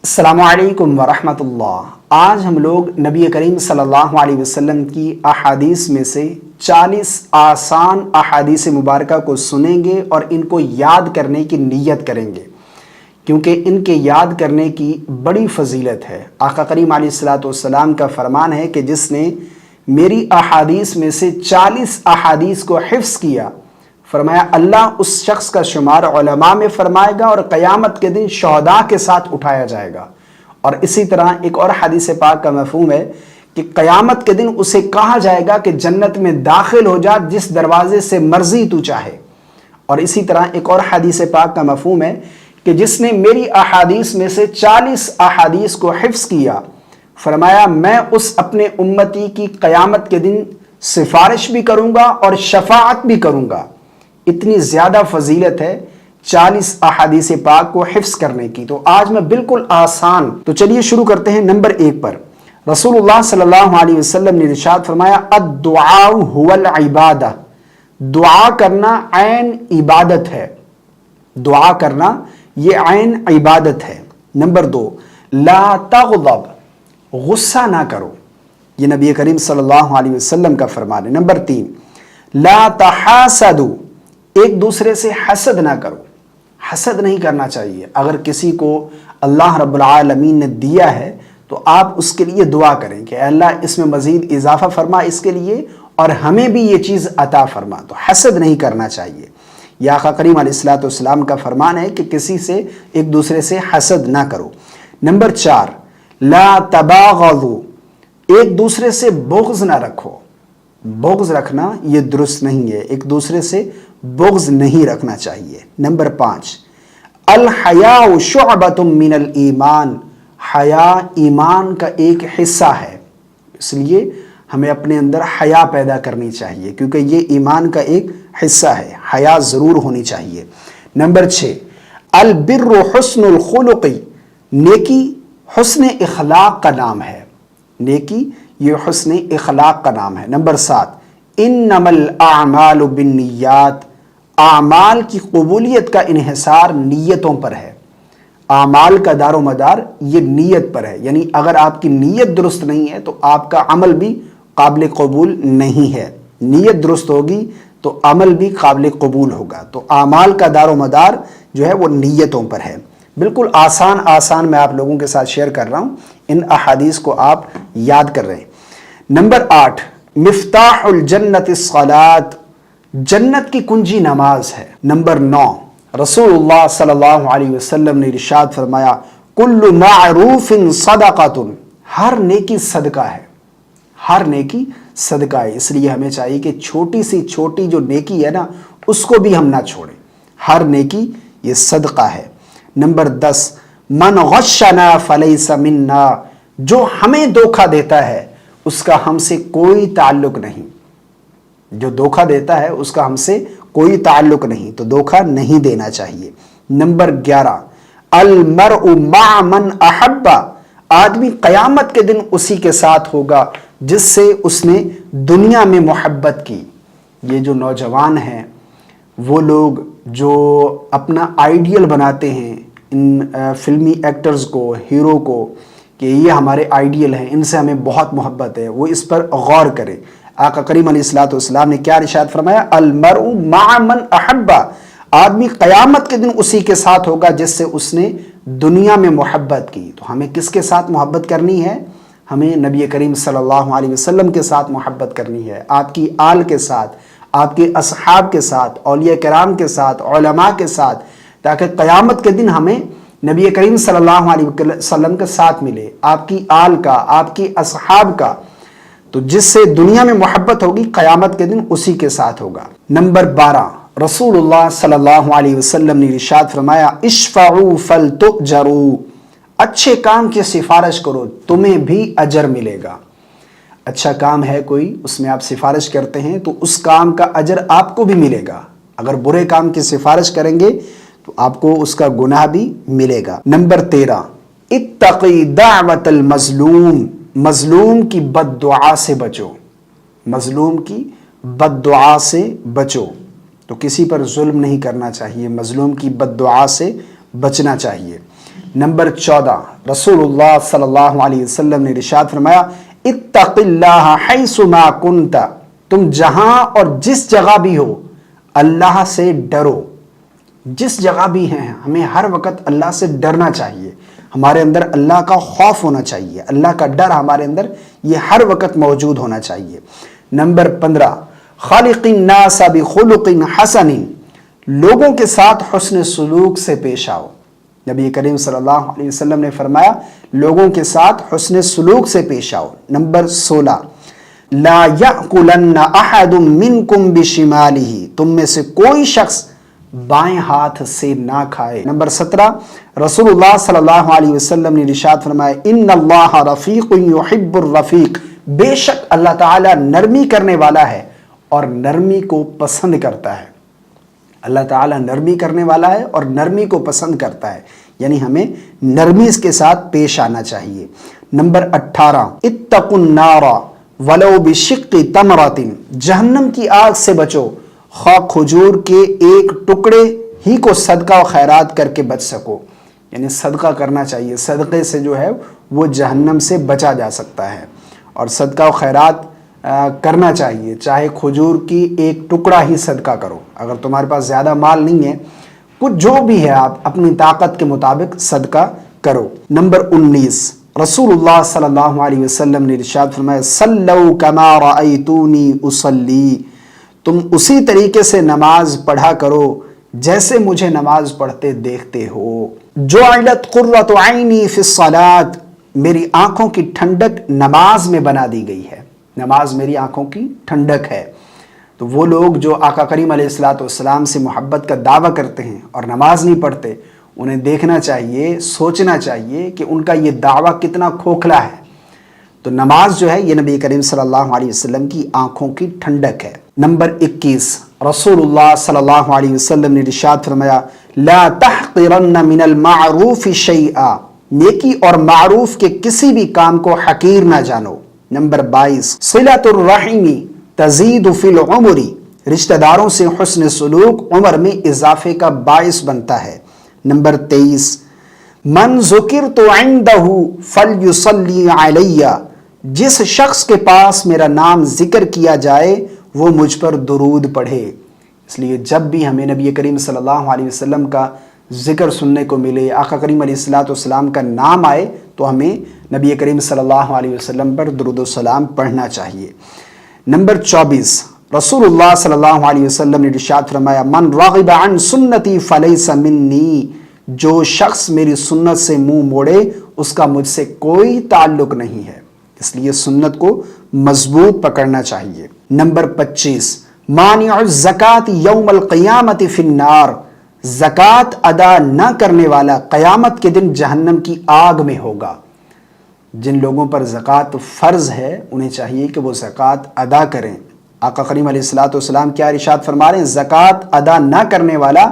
السلام علیکم ورحمۃ اللہ۔ آج ہم لوگ نبی کریم صلی اللہ علیہ وسلم کی احادیث میں سے 40 آسان احادیث مبارکہ کو سنیں گے اور ان کو یاد کرنے کی نیت کریں گے، کیونکہ ان کے یاد کرنے کی بڑی فضیلت ہے۔ آقا کریم علیہ الصلوۃ والسلام کا فرمان ہے کہ جس نے میری احادیث میں سے 40 احادیث کو حفظ کیا، فرمایا اللہ اس شخص کا شمار علماء میں فرمائے گا اور قیامت کے دن شہداء کے ساتھ اٹھایا جائے گا۔ اور اسی طرح ایک اور حدیث پاک کا مفہوم ہے کہ قیامت کے دن اسے کہا جائے گا کہ جنت میں داخل ہو جا جس دروازے سے مرضی تو چاہے۔ اور اسی طرح ایک اور حدیث پاک کا مفہوم ہے کہ جس نے میری احادیث میں سے 40 احادیث کو حفظ کیا، فرمایا میں اس اپنے امتی کی قیامت کے دن سفارش بھی کروں گا اور شفاعت بھی کروں گا۔ اتنی زیادہ فضیلت ہے 40 احادیث پاک کو حفظ کرنے کی۔ تو آج میں بالکل آسان، تو چلیے شروع کرتے ہیں نمبر 1 پر۔ رسول اللہ صلی اللہ علیہ وسلم نے ارشاد فرمایا الدعاء هو العبادہ، دعا کرنا عین عبادت ہے، دعا کرنا یہ عین عبادت ہے۔ نمبر 2، لا تغضب، غصہ نہ کرو، یہ نبی کریم صلی اللہ علیہ وسلم کا فرمان ہے۔ نمبر 3، لا تحاسدوا، ایک دوسرے سے حسد نہ کرو، حسد نہیں کرنا چاہیے۔ اگر کسی کو اللہ رب العالمین نے دیا ہے تو آپ اس کے لیے دعا کریں کہ اے اللہ اس میں مزید اضافہ فرما اس کے لیے اور ہمیں بھی یہ چیز عطا فرما، تو حسد نہیں کرنا چاہیے۔ یہ آقا کریم علیہ الصلوۃ والسلام کا فرمان ہے کہ کسی سے ایک دوسرے سے حسد نہ کرو۔ نمبر 4، لا تباغضوا، ایک دوسرے سے بغض نہ رکھو، بغض رکھنا یہ درست نہیں ہے، ایک دوسرے سے بغض نہیں رکھنا چاہیے۔ نمبر 5، الحیاء شعبۃ من الایمان، حیا ایمان کا ایک حصہ ہے، اس لیے ہمیں اپنے اندر حیا پیدا کرنی چاہیے کیونکہ یہ ایمان کا ایک حصہ ہے، حیا ضرور ہونی چاہیے۔ نمبر 6، البر حسن الخلق، نیکی حسن اخلاق کا نام ہے، نیکی یہ حسن اخلاق کا نام ہے۔ نمبر 7، انما الاعمال بالنیات، اعمال کی قبولیت کا انحصار نیتوں پر ہے، اعمال کا دار و مدار یہ نیت پر ہے، یعنی اگر آپ کی نیت درست نہیں ہے تو آپ کا عمل بھی قابل قبول نہیں ہے، نیت درست ہوگی تو عمل بھی قابل قبول ہوگا۔ تو اعمال کا دار و مدار جو ہے وہ نیتوں پر ہے۔ بالکل آسان میں آپ لوگوں کے ساتھ شیئر کر رہا ہوں، ان احادیث کو آپ یاد کر رہے ہیں۔ نمبر 8، مفتاح الجنت الصلاۃ، جنت کی کنجی نماز ہے۔ نمبر 9، رسول اللہ صلی اللہ علیہ وسلم نے ارشاد فرمایا کل معروف صدقۃ، ہر نیکی صدقہ ہے، ہر نیکی صدقہ ہے، اس لیے ہمیں چاہیے کہ چھوٹی سی چھوٹی جو نیکی ہے نا اس کو بھی ہم نہ چھوڑیں، ہر نیکی یہ صدقہ ہے۔ نمبر 10، من غشنا فلیس منا، جو ہمیں دھوکہ دیتا ہے اس کا ہم سے کوئی تعلق نہیں، جو دھوکہ دیتا ہے اس کا ہم سے کوئی تعلق نہیں، تو دھوکہ نہیں دینا چاہیے۔ نمبر 11، المرء مع من احب، آدمی قیامت کے دن اسی کے ساتھ ہوگا جس سے اس نے دنیا میں محبت کی۔ یہ جو نوجوان ہیں وہ لوگ جو اپنا آئیڈیل بناتے ہیں ان فلمی ایکٹرز کو، ہیرو کو، کہ یہ ہمارے آئیڈیل ہیں، ان سے ہمیں بہت محبت ہے، وہ اس پر غور کرے۔ آقا کریم علیہ الصلوۃ والسلام نے کیا ارشاد فرمایا المرء مع من احب، آدمی قیامت کے دن اسی کے ساتھ ہوگا جس سے اس نے دنیا میں محبت کی۔ تو ہمیں کس کے ساتھ محبت کرنی ہے؟ ہمیں نبی کریم صلی اللہ علیہ وسلم کے ساتھ محبت کرنی ہے، آپ کی آل کے ساتھ، آپ کے اصحاب کے ساتھ، اولیاء کرام کے ساتھ، علماء کے ساتھ، تاکہ قیامت کے دن ہمیں نبی کریم صلی اللہ علیہ وسلم کے ساتھ ملے، آپ کی آل کا، آپ کی اصحاب کا۔ تو جس سے دنیا میں محبت ہوگی قیامت کے دن اسی کے ساتھ ہوگا۔ نمبر 12، رسول اللہ صلی اللہ علیہ وسلم نے ارشاد فرمایا اشفعوا فلتؤجروا، اچھے کام کی سفارش کرو تمہیں بھی اجر ملے گا۔ اچھا کام ہے کوئی، اس میں آپ سفارش کرتے ہیں تو اس کام کا اجر آپ کو بھی ملے گا، اگر برے کام کی سفارش کریں گے تو آپ کو اس کا گناہ بھی ملے گا۔ نمبر 13، اتقی دعوت المظلوم، مظلوم کی بد دعا سے بچو، مظلوم کی بد دعا سے بچو، تو کسی پر ظلم نہیں کرنا چاہیے، مظلوم کی بد دعا سے بچنا چاہیے۔ نمبر 14 رسول اللہ صلی اللہ علیہ وسلم نے ارشاد فرمایا اتق اللہ حیث ما کنت، تم جہاں اور جس جگہ بھی ہو اللہ سے ڈرو۔ جس جگہ بھی ہیں ہمیں ہر وقت اللہ سے ڈرنا چاہیے، ہمارے اندر اللہ کا خوف ہونا چاہیے، اللہ کا ڈر ہمارے اندر یہ ہر وقت موجود ہونا چاہیے۔ نمبر 15 خالق الناس بخلق حسن، لوگوں کے ساتھ حسن سلوک سے پیش آؤ۔ نبی کریم صلی اللہ علیہ وسلم نے فرمایا لوگوں کے ساتھ حسن سلوک سے پیش آؤ۔ نمبر 16 لا یأکلن احد منکم بشمالہ، تم میں سے کوئی شخص بائیں ہاتھ سے نہ کھائے۔ نمبر 17 رسول اللہ صلی اللہ علیہ وسلم نے ارشاد فرمایا ان اللہ رفیق یحب الرفیق، بے شک اللہ تعالی نرمی کرنے والا ہے اور نرمی کو پسند کرتا ہے۔ اللہ تعالیٰ نرمی کرنے والا ہے اور نرمی کو پسند کرتا ہے، یعنی ہمیں نرمی اس کے ساتھ پیش آنا چاہیے۔ نمبر 18 اتقوا النار ولو بشق تمرۃ، جہنم کی آگ سے بچو خواہ کھجور کے ایک ٹکڑے ہی کو صدقہ و خیرات کر کے بچ سکو، یعنی صدقہ کرنا چاہیے، صدقے سے جو ہے وہ جہنم سے بچا جا سکتا ہے، اور صدقہ و خیرات کرنا چاہیے، چاہے کھجور کی ایک ٹکڑا ہی صدقہ کرو، اگر تمہارے پاس زیادہ مال نہیں ہے کچھ جو بھی ہے آپ اپنی طاقت کے مطابق صدقہ کرو۔ نمبر 19 رسول اللہ صلی اللہ علیہ وسلم نے ارشاد فرمایا صلوا کما رأیتونی اصلی، تم اسی طریقے سے نماز پڑھا کرو جیسے مجھے نماز پڑھتے دیکھتے ہو۔ جعلت قرۃ عینی فی الصلاۃ، میری آنکھوں کی ٹھنڈک نماز میں بنا دی گئی ہے، نماز میری آنکھوں کی ٹھنڈک ہے۔ تو وہ لوگ جو آقا کریم علیہ الصلوۃ والسلام سے محبت کا دعویٰ کرتے ہیں اور نماز نہیں پڑھتے، انہیں دیکھنا چاہیے، سوچنا چاہیے کہ ان کا یہ دعویٰ کتنا کھوکھلا ہے۔ تو نماز جو ہے یہ نبی کریم صلی اللہ علیہ وسلم کی آنکھوں کی ٹھنڈک ہے۔ نمبر 21 رسول اللہ صلی اللہ علیہ وسلم نے ارشاد فرمایا لا تحقرن من المعروف شیئا، نیکی اور معروف کے کسی بھی کام کو حقیر نہ جانو۔ نمبر 22 صلۃ الرحم تزید فی العمر، رشتہ داروں سے حسن سلوک عمر میں اضافے کا باعث بنتا ہے۔ نمبر 23 من ذکرت عندہ فلیصلی علی، جس شخص کے پاس میرا نام ذکر کیا جائے وہ مجھ پر درود پڑھے۔ اس لیے جب بھی ہمیں نبی کریم صلی اللہ علیہ وسلم کا ذکر سننے کو ملے، آقا کریم علیہ الصلوۃ والسلام کا نام آئے، تو ہمیں نبی کریم صلی اللہ علیہ وسلم پر درود و سلام پڑھنا چاہیے۔ نمبر 24 رسول اللہ صلی اللہ علیہ وسلم نے ارشاد فرمایا من رغب عن سنتی فلیس منی، جو شخص میری سنت سے منہ موڑے اس کا مجھ سے کوئی تعلق نہیں ہے، اس لیے سنت کو مضبوط پکڑنا چاہیے۔ نمبر 25 مانع الزکوٰۃ یوم القیامت فی النار، زکوٰۃ ادا نہ کرنے والا قیامت کے دن جہنم کی آگ میں ہوگا۔ جن لوگوں پر زکوٰۃ فرض ہے انہیں چاہیے کہ وہ زکوٰۃ ادا کریں۔ آقا کریم علیہ الصلوۃ والسلام کیا ارشاد فرما رہے ہیں زکوٰۃ ادا نہ کرنے والا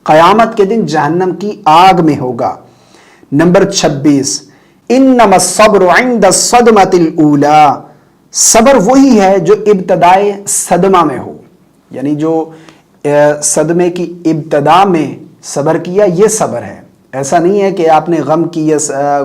قیامت کے دن جہنم کی آگ میں ہوگا۔ نمبر 26 انما الصبر عند الصدمۃ الاولی، صبر وہی ہے جو ابتدائے صدمہ میں ہو، یعنی جو صدمے کی ابتدا میں صبر کیا یہ صبر ہے۔ ایسا نہیں ہے کہ آپ نے غم کی یا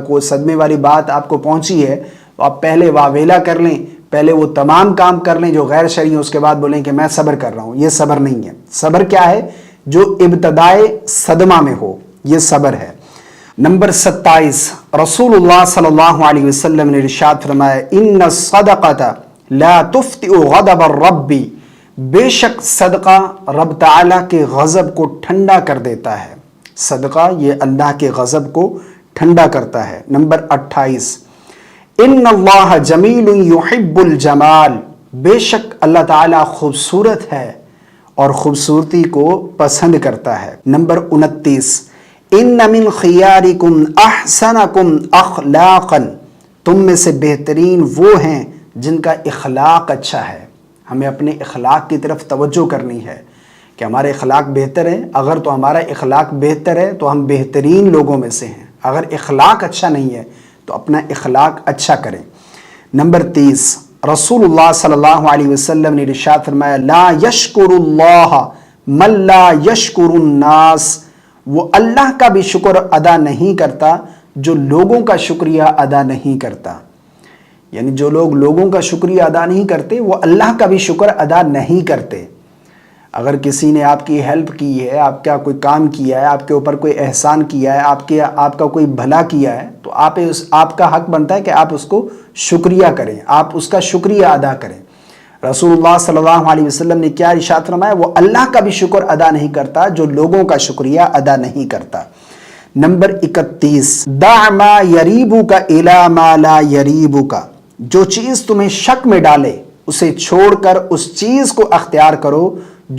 کوئی صدمے والی بات آپ کو پہنچی ہے تو آپ پہلے واویلا کر لیں، پہلے وہ تمام کام کر لیں جو غیر شرعی ہیں، اس کے بعد بولیں کہ میں صبر کر رہا ہوں، یہ صبر نہیں ہے۔ صبر کیا ہے؟ جو ابتدائے صدمہ میں ہو، یہ صبر ہے۔ نمبر 27 رسول اللہ صلی اللہ علیہ وسلم نے ارشاد فرمایا ان الصدقۃ لا تفطئ غضب الرب، بے شک صدقہ رب تعالیٰ کے غضب کو ٹھنڈا کر دیتا ہے، صدقہ یہ اللہ کے غضب کو ٹھنڈا کرتا ہے۔ نمبر 28 ان اللہ جمیل یحب الجمال، بے شک اللہ تعالیٰ خوبصورت ہے اور خوبصورتی کو پسند کرتا ہے۔ نمبر 29 ان من خیارکم احسنکم اخلاقا، تم میں سے بہترین وہ ہیں جن کا اخلاق اچھا ہے۔ ہمیں اپنے اخلاق کی طرف توجہ کرنی ہے کہ ہمارے اخلاق بہتر ہیں، اگر تو ہمارا اخلاق بہتر ہے تو ہم بہترین لوگوں میں سے ہیں، اگر اخلاق اچھا نہیں ہے تو اپنا اخلاق اچھا کریں۔ نمبر 30 رسول اللہ صلی اللہ علیہ وسلم نے ارشاد فرمایا لا یشکر اللہ من لا یشکر الناس، وہ اللہ کا بھی شکر ادا نہیں کرتا جو لوگوں کا شکریہ ادا نہیں کرتا. یعنی جو لوگ لوگوں کا شکریہ ادا نہیں کرتے وہ اللہ کا بھی شکر ادا نہیں کرتے. اگر کسی نے آپ کی ہیلپ کی ہے، آپ کا کوئی کام کیا ہے، آپ کے اوپر کوئی احسان کیا ہے، آپ کا کوئی بھلا کیا ہے، تو آپ کا حق بنتا ہے کہ آپ اس کو شکریہ کریں، آپ اس کا شکریہ ادا کریں. رسول اللہ صلی اللہ علیہ وسلم نے کیا ارشاد فرمایا؟ وہ اللہ کا بھی شکر ادا نہیں کرتا جو لوگوں کا شکریہ ادا نہیں کرتا. نمبر 31، دع ما یریبک الی ما لا یریبک. جو چیز تمہیں شک میں ڈالے اسے چھوڑ کر اس چیز کو اختیار کرو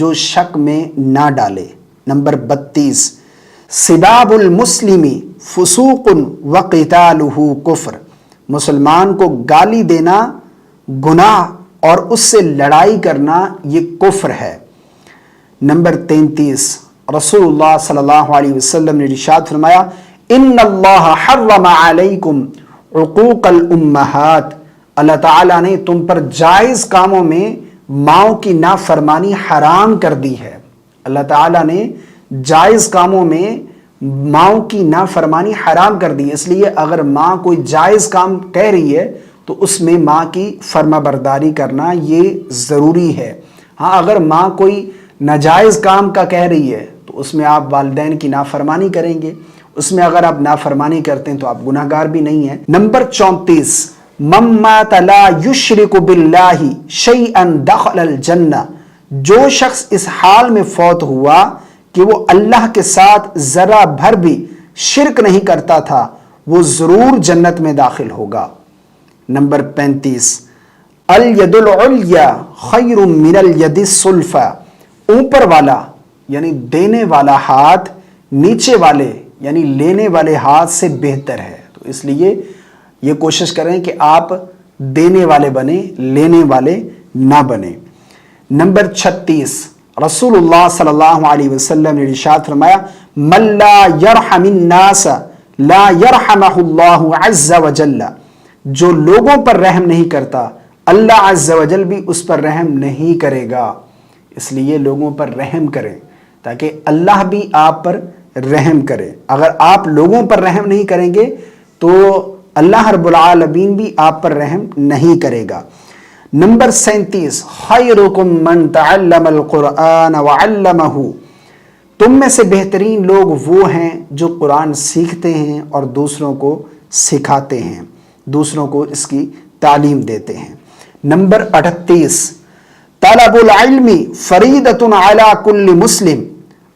جو شک میں نہ ڈالے. نمبر 32، سباب المسلم فسوق وقتالہ کفر. مسلمان کو گالی دینا گناہ اور اس سے لڑائی کرنا یہ کفر ہے. نمبر 33، رسول اللہ صلی اللہ علیہ وسلم نے ارشاد فرمایا، ان اللہ حرم علیکم عقوق الامہات. اللہ تعالیٰ نے تم پر جائز کاموں میں ماؤں کی نافرمانی حرام کر دی ہے. اللہ تعالیٰ نے جائز کاموں میں ماؤں کی نافرمانی حرام کر دی. اس لیے اگر ماں کوئی جائز کام کہہ رہی ہے تو اس میں ماں کی فرما برداری کرنا یہ ضروری ہے. ہاں اگر ماں کوئی ناجائز کام کا کہہ رہی ہے تو اس میں آپ والدین کی نافرمانی کریں گے. اس میں اگر آپ نافرمانی کرتے ہیں تو آپ گناہ گار بھی نہیں ہیں. نمبر 34، من مات لا یشرک باللہ شیئا دخل الجنہ. جو شخص اس حال میں فوت ہوا کہ وہ اللہ کے ساتھ ذرہ بھر بھی شرک نہیں کرتا تھا وہ ضرور جنت میں داخل ہوگا. نمبر 35، الید العلیٰ خیر من الید السفلی. اوپر والا یعنی دینے والا ہاتھ نیچے والے یعنی لینے والے ہاتھ سے بہتر ہے. تو اس لیے یہ کوشش کریں کہ آپ دینے والے بنیں، لینے والے نہ بنیں. نمبر 36، رسول اللہ صلی اللہ علیہ وسلم نے ارشاد فرمایا، من لا یرحم الناس لا یرحمہ اللہ عز وجل. جو لوگوں پر رحم نہیں کرتا اللہ عز وجل بھی اس پر رحم نہیں کرے گا. اس لیے لوگوں پر رحم کریں تاکہ اللہ بھی آپ پر رحم کرے. اگر آپ لوگوں پر رحم نہیں کریں گے تو اللہ رب العالمین بھی آپ پر رحم نہیں کرے گا. نمبر 37، خیرکم من تعلم القرآن وعلمہ. تم میں سے بہترین لوگ وہ ہیں جو قرآن سیکھتے ہیں اور دوسروں کو سکھاتے ہیں، دوسروں کو اس کی تعلیم دیتے ہیں. نمبر 38، طلب العلم فریضۃ علی کل مسلم.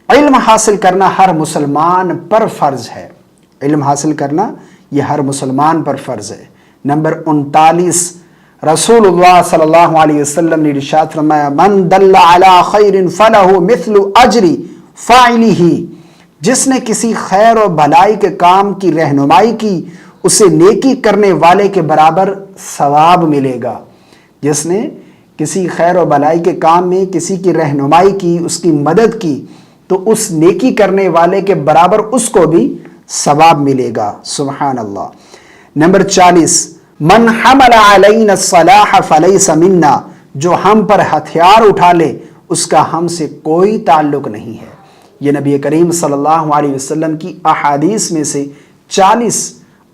علم حاصل کرنا ہر مسلمان پر فرض ہے. علم حاصل کرنا یہ ہر مسلمان پر فرض ہے. نمبر 39، رسول اللہ صلی اللہ علیہ وسلم نے ارشاد فرمایا، من دل علی خیر فلہ مثل اجر فاعلہ. جس نے کسی خیر و بھلائی کے کام کی رہنمائی کی اسے نیکی کرنے والے کے برابر ثواب ملے گا. جس نے کسی خیر و بھلائی کے کام میں کسی کی رہنمائی کی، اس کی مدد کی، تو اس نیکی کرنے والے کے برابر اس کو بھی ثواب ملے گا. سبحان اللہ. نمبر 40، من حمل علینا السلاح فلیس منا. جو ہم پر ہتھیار اٹھا لے اس کا ہم سے کوئی تعلق نہیں ہے. یہ نبی کریم صلی اللہ علیہ وسلم کی احادیث میں سے 40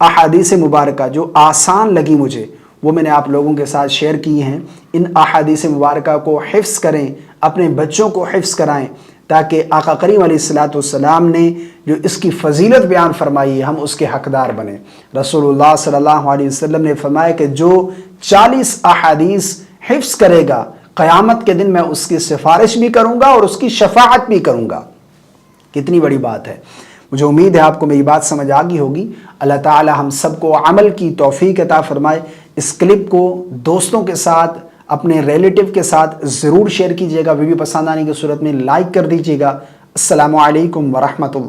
احادیث مبارکہ جو آسان لگی مجھے وہ میں نے آپ لوگوں کے ساتھ شیئر کی ہیں. ان احادیث مبارکہ کو حفظ کریں، اپنے بچوں کو حفظ کرائیں تاکہ آقا کریم علیہ الصلوۃ والسلام نے جو اس کی فضیلت بیان فرمائی ہے ہم اس کے حقدار بنیں. رسول اللہ صلی اللہ علیہ وسلم نے فرمایا کہ جو 40 احادیث حفظ کرے گا قیامت کے دن میں اس کی سفارش بھی کروں گا اور اس کی شفاعت بھی کروں گا. کتنی بڑی بات ہے. مجھے امید ہے آپ کو میری بات سمجھ آ گئی ہوگی. اللہ تعالی ہم سب کو عمل کی توفیق عطا فرمائے. اس کلپ کو دوستوں کے ساتھ، اپنے ریلیٹو کے ساتھ ضرور شیئر کیجیے گا. ویڈیو پسند آنے کی صورت میں لائک کر دیجیے گا. السلام علیکم ورحمۃ اللہ.